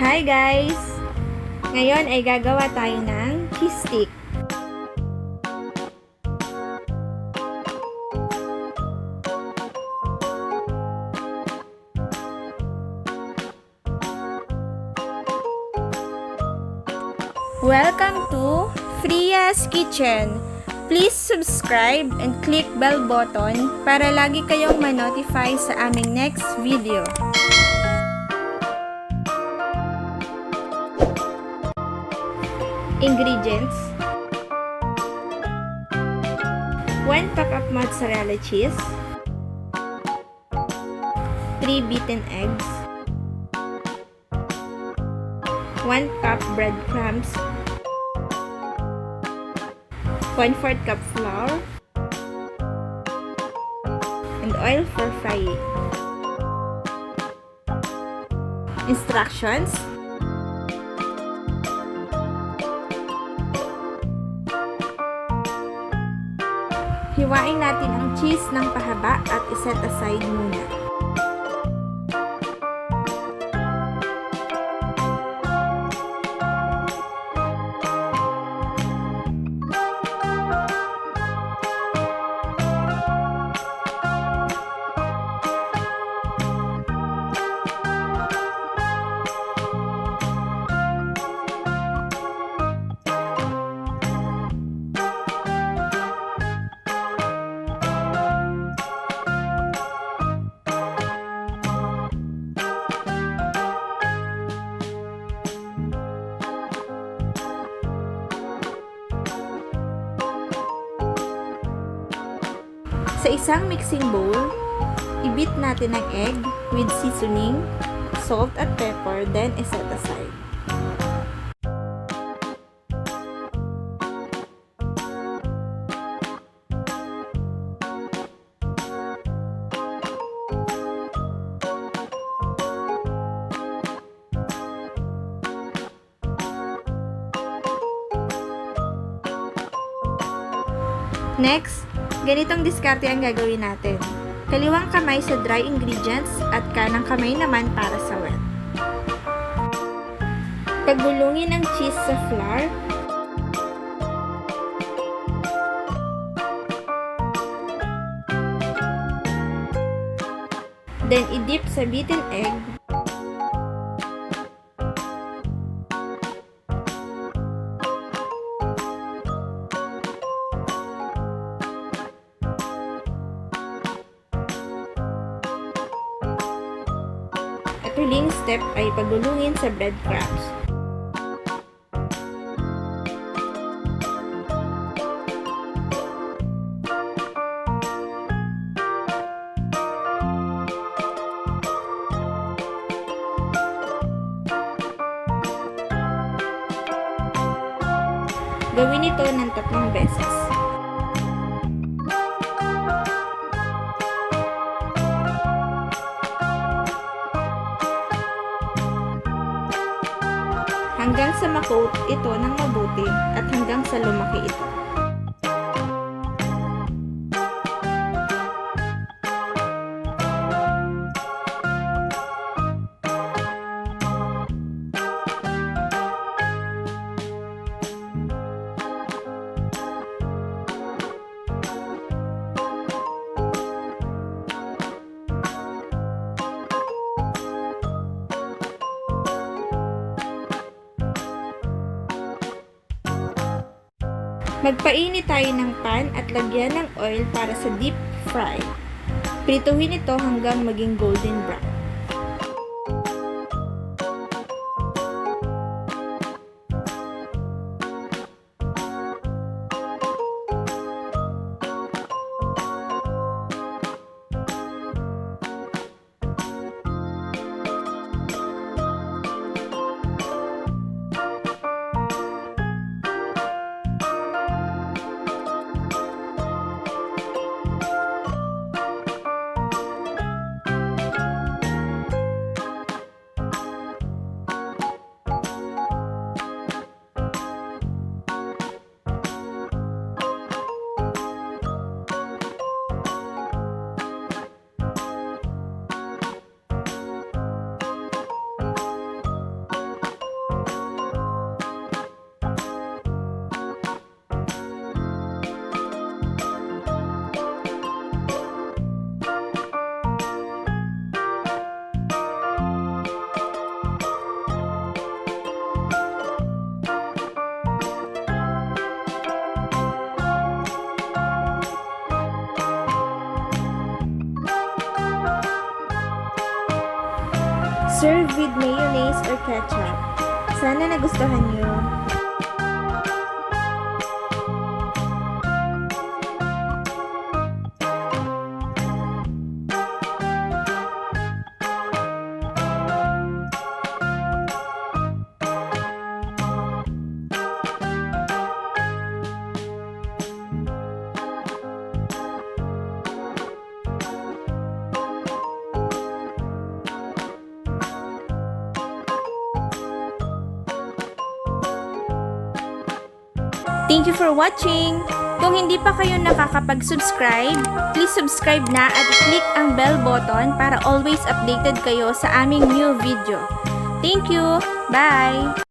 Hi guys! Ngayon ay gagawa tayo ng cheese stick. Welcome to Fria's Kitchen. Please subscribe and click bell button para lagi kayong ma-notify sa aming next video. Ingredients: 1 pack of mozzarella cheese, 3 beaten eggs, 1 cup breadcrumbs, 1/4 cup flour, and oil for frying. Instructions: hiwain natin ang cheese ng pahaba at iset aside muna. Sa isang mixing bowl, i-beat natin ang egg with seasoning, salt at pepper, then iset aside. Next, ganitong diskarte ang gagawin natin. Kaliwang kamay sa dry ingredients at kanang kamay naman para sa wet. Paggulungin ang cheese sa flour. Then i-dip sa beaten egg. At huling step ay paglulungin sa breadcrumbs. Gawin ito ng 3 beses. Hanggang sa ma-coat ito ng mabuti at hanggang sa lumaki ito. Magpainit tayo ng pan at lagyan ng oil para sa deep fry. Prituhin ito hanggang maging golden brown. Serve with mayonnaise or ketchup. Sana nagustuhan nyo. Thank you for watching! Kung hindi pa kayo nakakapag-subscribe, please subscribe na at i-click ang bell button para always updated kayo sa aming new video. Thank you! Bye!